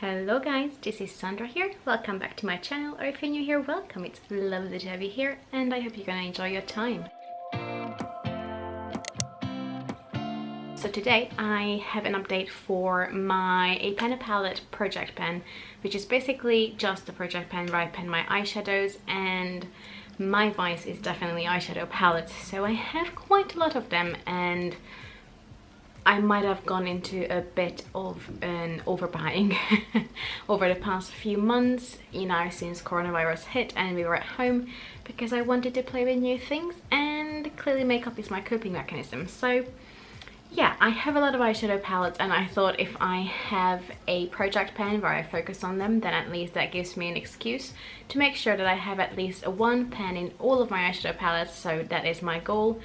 Hello guys, this is Sandra here. Welcome back to my channel, or if you're new here, welcome. It's lovely to have you here and I hope you're gonna enjoy your time. So today I have an update for my pen palette project pen, which is basically just a project pen where I pen my eyeshadows, and my vice is definitely eyeshadow palettes. So I have quite a lot of them and I might have gone into a bit of an overbuying over the past few months, you know, since coronavirus hit and we were at home, because I wanted to play with new things, and clearly makeup is my coping mechanism. So yeah, I have a lot of eyeshadow palettes and I thought if I have a project pen where I focus on them, then at least that gives me an excuse to make sure that I have at least one pen in all of my eyeshadow palettes. So that is my goal.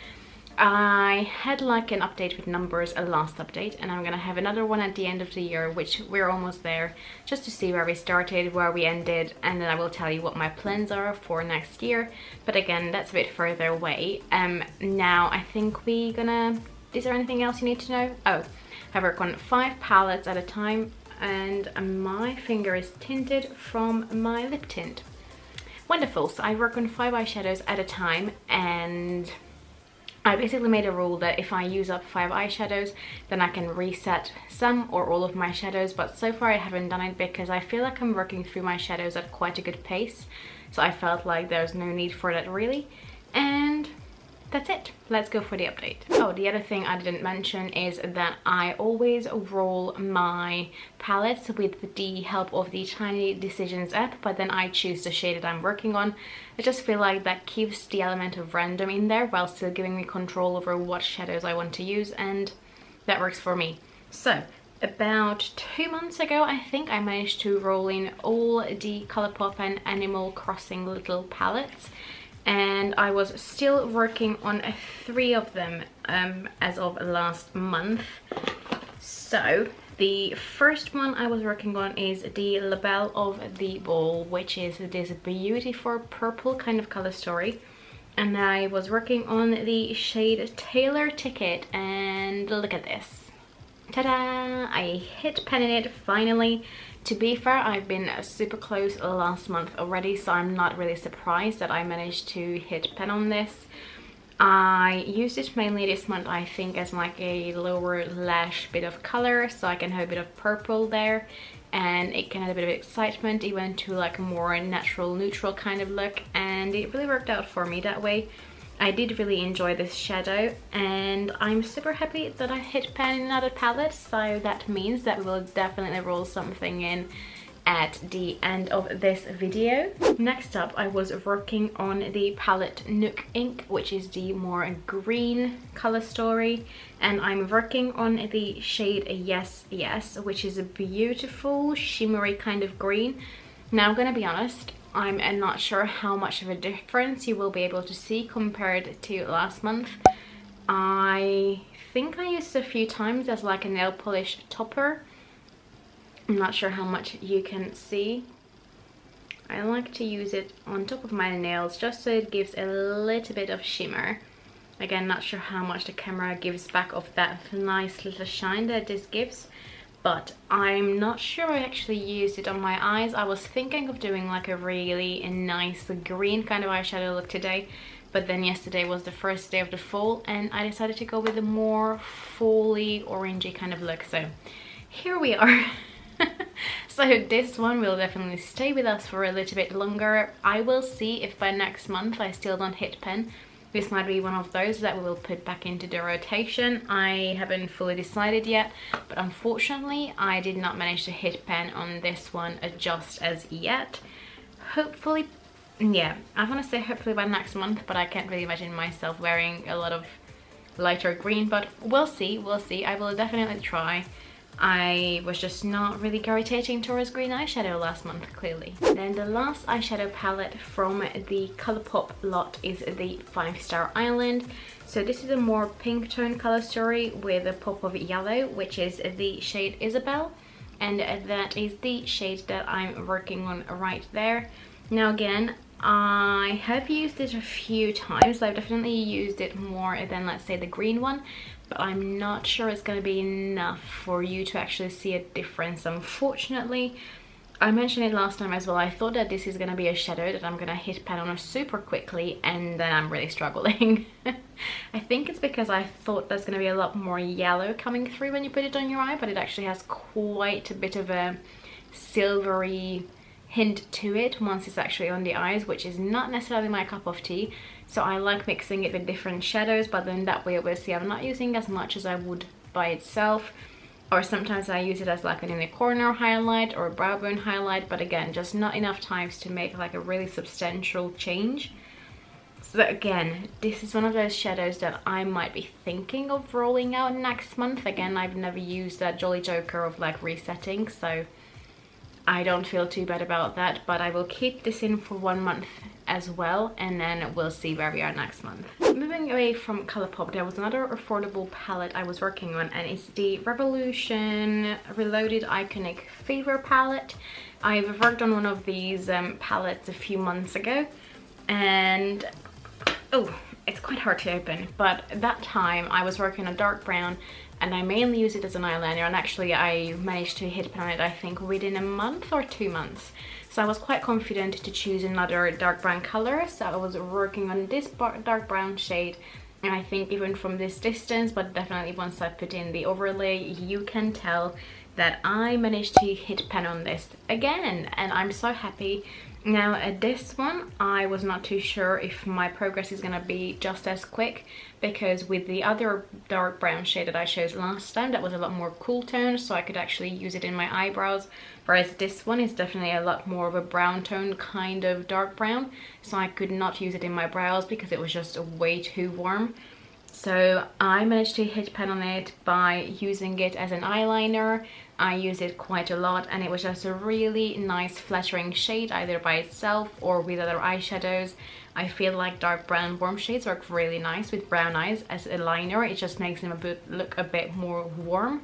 I had like an update with numbers, a last update, and I'm gonna have another one at the end of the year, which we're almost there, just to see where we started, where we ended, and then I will tell you what my plans are for next year. But again, that's a bit further away. Now I think we're gonna... Is there anything else you need to know? Oh, I work on 5 palettes at a time and my finger is tinted from my lip tint. Wonderful. So I work on 5 eyeshadows at a time, and I basically made a rule that if I use up 5 eyeshadows, then I can reset some or all of my shadows, but so far I haven't done it because I feel like I'm working through my shadows at quite a good pace. So I felt like there's no need for that really. And that's it. Let's go for the update. Oh, the other thing I didn't mention is that I always roll my palettes with the help of the Tiny Decisions app, but then I choose the shade that I'm working on. I just feel like that keeps the element of random in there while still giving me control over what shadows I want to use, and that works for me. So about 2 months ago, I think, I managed to roll in all the Colourpop and Animal Crossing little palettes, and I was still working on 3 of them as of last month. So the first one I was working on is the Label of the Ball, which is this beautiful purple kind of color story, and I was working on the shade Taylor Ticket, and look at this. Ta-da! I hit pen in it finally. To be fair, I've been super close last month already, so I'm not really surprised that I managed to hit pen on this. I used it mainly this month, I think, as like a lower lash bit of color, so I can have a bit of purple there, and it can add a bit of excitement even to like a more natural, neutral kind of look, and it really worked out for me that way. I did really enjoy this shadow, and I'm super happy that I hit pen in another palette, so that means that we will definitely roll something in at the end of this video. Next up, I was working on the palette Nook Ink, which is the more green color story, and I'm working on the shade Yes Yes, which is a beautiful shimmery kind of green. Now I'm gonna be honest, I'm not sure how much of a difference you will be able to see compared to last month. I think I used it a few times as like a nail polish topper. I'm not sure how much you can see. I like to use it on top of my nails just so it gives a little bit of shimmer. Again, not sure how much the camera gives back of that nice little shine that this gives, but I'm not sure I actually used it on my eyes. I was thinking of doing like a really nice green kind of eyeshadow look today, but then yesterday was the first day of the fall and I decided to go with a more fally orangey kind of look. So here we are. So this one will definitely stay with us for a little bit longer. I will see if by next month I still don't hit pen. This might be one of those that we will put back into the rotation. I haven't fully decided yet, but unfortunately I did not manage to hit pen on this one just as yet. Hopefully, yeah, I want to say hopefully by next month, but I can't really imagine myself wearing a lot of lighter green, but we'll see, we'll see. I will definitely try. I was just not really gravitating towards green eyeshadow last month, clearly. Then the last eyeshadow palette from the Colourpop lot is the 5-Star Island. So this is a more pink tone color story with a pop of yellow, which is the shade Isabel, and that is the shade that I'm working on right there. Now again, I have used it a few times. I've definitely used it more than, let's say, the green one, but I'm not sure it's going to be enough for you to actually see a difference, unfortunately. I mentioned it last time as well. I thought that this is going to be a shadow that I'm going to hit pan on super quickly, and then I'm really struggling. I think it's because I thought there's going to be a lot more yellow coming through when you put it on your eye, but it actually has quite a bit of a silvery hint to it once it's actually on the eyes, which is not necessarily my cup of tea. So I like mixing it with different shadows, but then that way obviously I'm not using as much as I would by itself. Or sometimes I use it as like an inner corner highlight or a brow bone highlight, but again, just not enough times to make like a really substantial change. So again, this is one of those shadows that I might be thinking of rolling out next month. Again, I've never used that Jolly Joker of like resetting, so I don't feel too bad about that, but I will keep this in for 1 month as well, and then we'll see where we are next month. Moving away from Colourpop, there was another affordable palette I was working on, and it's the Revolution Reloaded Iconic Fever palette. I've worked on one of these palettes a few months ago, and oh, it's quite hard to open, but at that time I was working on dark brown, and I mainly use it as an eyeliner, and actually I managed to hit pan on it I think within a month or 2 months. So I was quite confident to choose another dark brown color, so I was working on this dark brown shade, and I think even from this distance, but definitely once I put in the overlay, you can tell that I managed to hit pan on this again, and I'm so happy. Now at this one, I was not too sure if my progress is gonna be just as quick, because with the other dark brown shade that I chose last time, that was a lot more cool tone, so I could actually use it in my eyebrows, whereas this one is definitely a lot more of a brown tone kind of dark brown, so I could not use it in my brows because it was just way too warm. So I managed to hit pan on it by using it as an eyeliner. I use it quite a lot, and it was just a really nice flattering shade either by itself or with other eyeshadows. I feel like dark brown warm shades work really nice with brown eyes as a liner. It just makes them look a bit more warm.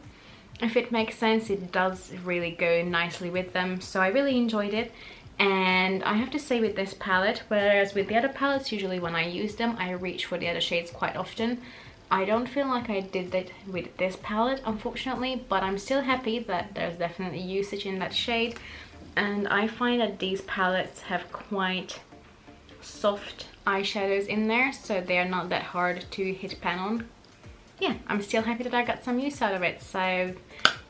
If it makes sense, it does really go nicely with them, so I really enjoyed it. And I have to say with this palette, whereas with the other palettes, usually when I use them, I reach for the other shades quite often, I don't feel like I did that with this palette, unfortunately, but I'm still happy that there's definitely usage in that shade. And I find that these palettes have quite soft eyeshadows in there, so they are not that hard to hit pan on. Yeah, I'm still happy that I got some use out of it. So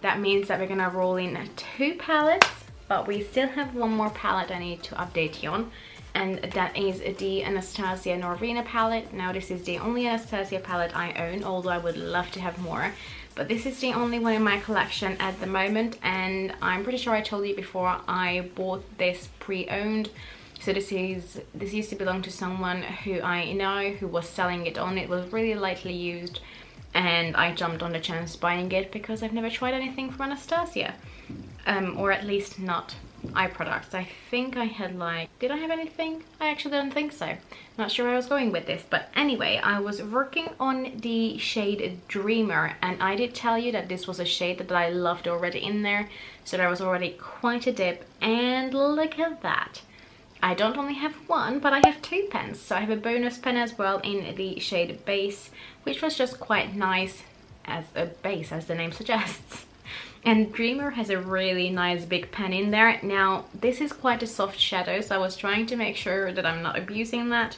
that means that we're gonna roll in 2 palettes, but we still have 1 more palette I need to update you on, and that is the Anastasia Norina palette. Now this is the only Anastasia palette I own, although I would love to have more, but this is the only one in my collection at the moment, and I'm pretty sure I told you before I bought this pre-owned. So this used to belong to someone who I know who was selling it on. It was really lightly used, and I jumped on the chance buying it because I've never tried anything from Anastasia, or at least not eye products. I think I had like, did I have anything? I actually don't think so. Not sure where I was going with this, but anyway, I was working on the shade Dreamer, and I did tell you that this was a shade that I loved already in there, so there was already quite a dip, and look at that. I don't only have 1, but I have 2 pens. So I have a bonus pen as well in the shade Base, which was just quite nice as a base, as the name suggests. And Dreamer has a really nice big pen in there. Now, this is quite a soft shadow, so I was trying to make sure that I'm not abusing that,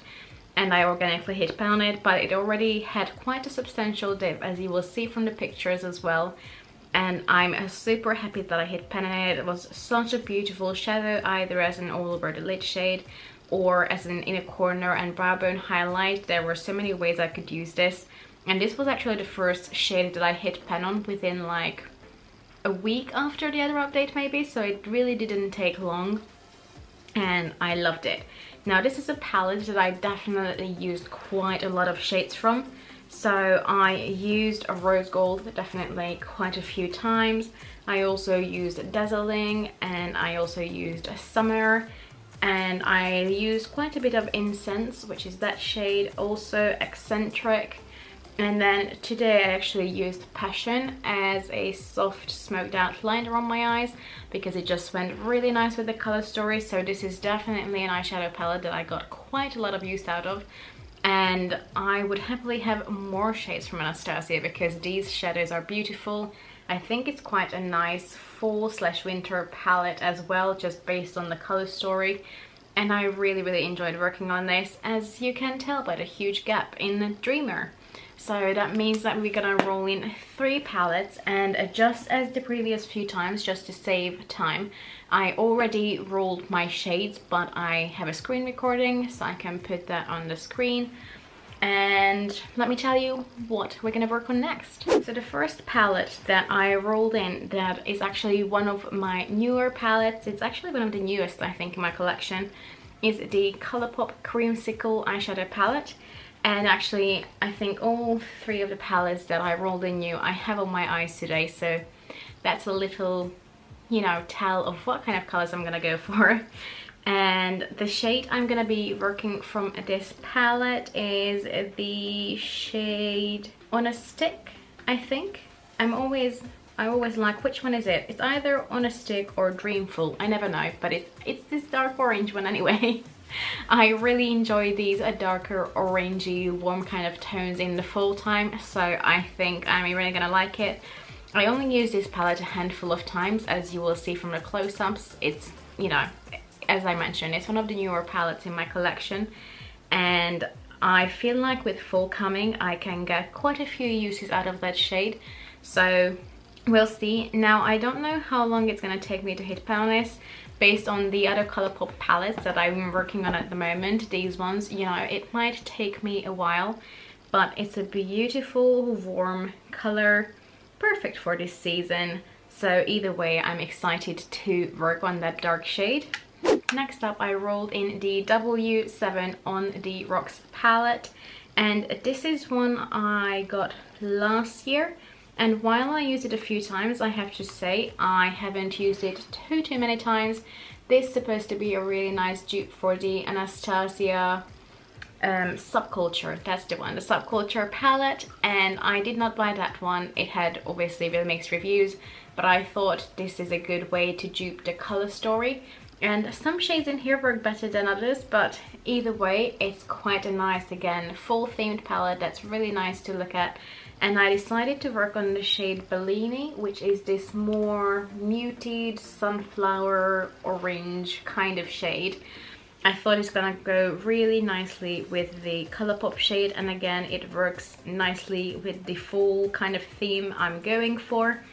and I organically hit pan on it, but it already had quite a substantial dip, as you will see from the pictures as well. And I'm super happy that I hit pan on it. It was such a beautiful shadow, either as an all over the lid shade or as an inner corner and brow bone highlight. There were so many ways I could use this, and this was actually the first shade that I hit pan on within like a week after the other update maybe, so it really didn't take long, and I loved it. Now this is a palette that I definitely used quite a lot of shades from. So I used a rose gold definitely quite a few times. I also used Dazzling, and I also used Summer, and I used quite a bit of Incense, which is that shade, also Eccentric. And then today I actually used Passion as a soft smoked out liner on my eyes because it just went really nice with the color story. So this is definitely an eyeshadow palette that I got quite a lot of use out of. and I would happily have more shades from Anastasia because these shadows are beautiful. I think it's quite a nice fall/winter palette as well, just based on the color story, and I really enjoyed working on this, as you can tell by the huge gap in the Dreamer. So that means that we're gonna roll in 3 palettes, and just as the previous few times, just to save time, I already rolled my shades, but I have a screen recording so I can put that on the screen. And let me tell you what we're gonna work on next. So the first palette that I rolled in, that is actually one of my newer palettes, it's actually one of the newest I think in my collection, is the Colourpop Creamsicle eyeshadow palette. And actually I think all 3 of the palettes that I rolled in new I have on my eyes today, so that's a little, you know, tell of what kind of colors I'm gonna go for. And the shade I'm gonna be working from this palette is the shade On a Stick, I think. I always like, which one is it? It's either On a Stick or Dreamful, I never know, but it's this dark orange one anyway. I really enjoy these darker orangey warm kind of tones in the fall time, so I think I'm really gonna like it. I only use this palette a handful of times, as you will see from the close-ups. It's, you know, as I mentioned, it's one of the newer palettes in my collection, and I feel like with fall coming I can get quite a few uses out of that shade, so we'll see. Now I don't know how long it's gonna take me to hit pan on this. Based on the other Colourpop palettes that I'm working on at the moment, these ones, you know, it might take me a while, but it's a beautiful warm color, perfect for this season. So either way, I'm excited to work on that dark shade. Next up, I rolled in the W7 on the Rocks palette, and this is one I got last year. And while I used it a few times, I have to say I haven't used it too many times. This is supposed to be a really nice dupe for the Anastasia Subculture. That's the one, the Subculture palette, and I did not buy that one. It had obviously really mixed reviews, but I thought this is a good way to dupe the color story. And some shades in here work better than others, but either way, it's quite a nice, again, full themed palette that's really nice to look at. And I decided to work on the shade Bellini, which is this more muted sunflower orange kind of shade. I thought it's gonna go really nicely with the Colourpop shade, and again it works nicely with the full kind of theme I'm going for.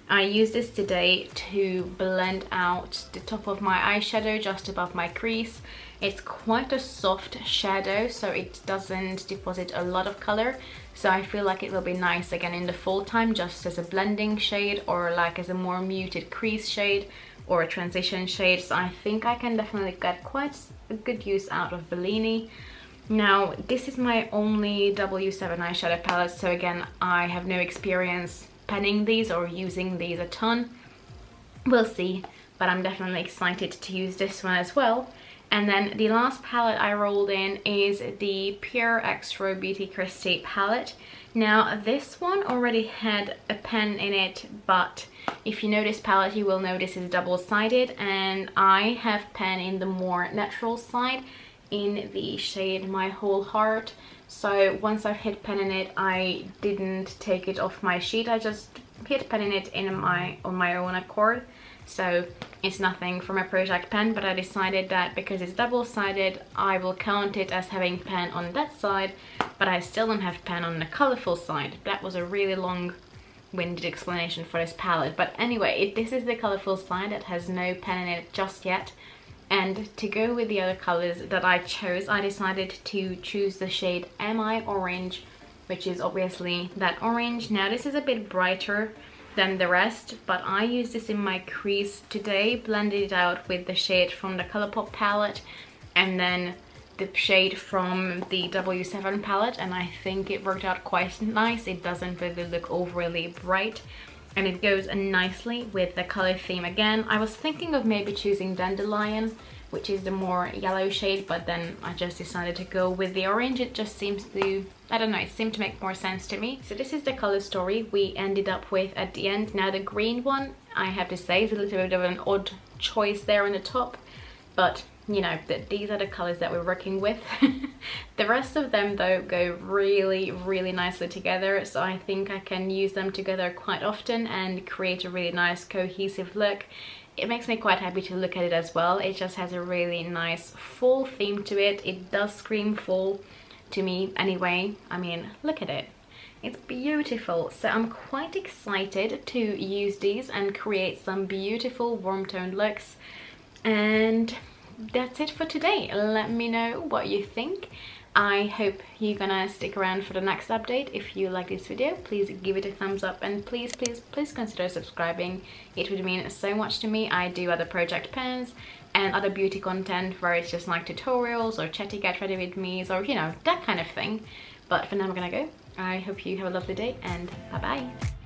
I used this today to blend out the top of my eyeshadow just above my crease. It's quite a soft shadow, so it doesn't deposit a lot of color, so I feel like it will be nice again in the fall time, just as a blending shade or like as a more muted crease shade or a transition shade. So I think I can definitely get quite a good use out of Bellini. Now this is my only W7 eyeshadow palette, so again I have no experience penning these or using these a ton. We'll see, but I'm definitely excited to use this one as well. And then the last palette I rolled in is the Pure Extra Beauty Christie palette. Now this one already had a pen in it, but if you know this palette you will know this is double-sided, and I have pen in the more natural side in the shade My Whole Heart. So once I've hit pen in it, I didn't take it off my sheet, I just hit pen in it on my own accord. So it's nothing from a project pen, but I decided that because it's double-sided, I will count it as having pen on that side, but I still don't have pen on the colorful side. That was a really long-winded explanation for this palette, but anyway, this is the colorful side that has no pen in it just yet. And to go with the other colors that I chose, I decided to choose the shade Mi Orange, which is obviously that orange. Now this is a bit brighter than the rest, but I used this in my crease today, blended it out with the shade from the Colourpop palette and then the shade from the W7 palette, and I think it worked out quite nice. It doesn't really look overly bright and it goes nicely with the color theme again. I was thinking of maybe choosing Dandelion, which is the more yellow shade, but then I just decided to go with the orange. It just seems to, I don't know, it seemed to make more sense to me. So this is the color story we ended up with at the end. Now the green one, I have to say, is a little bit of an odd choice there on the top, but you know, that these are the colors that we're working with. The rest of them though go really nicely together, so I think I can use them together quite often and create a really nice cohesive look. It makes me quite happy to look at it as well. It just has a really nice fall theme to it. It does scream fall to me anyway. I mean, look at it. It's beautiful. So I'm quite excited to use these and create some beautiful warm toned looks. And that's it for today. Let me know what you think. I hope you're gonna stick around for the next update. If you like this video, please give it a thumbs up, and please consider subscribing. It would mean so much to me. I do other project pens and other beauty content where it's just like tutorials or chatty get ready with me's, or you know, that kind of thing. But for now I'm gonna go. I hope you have a lovely day, and bye bye.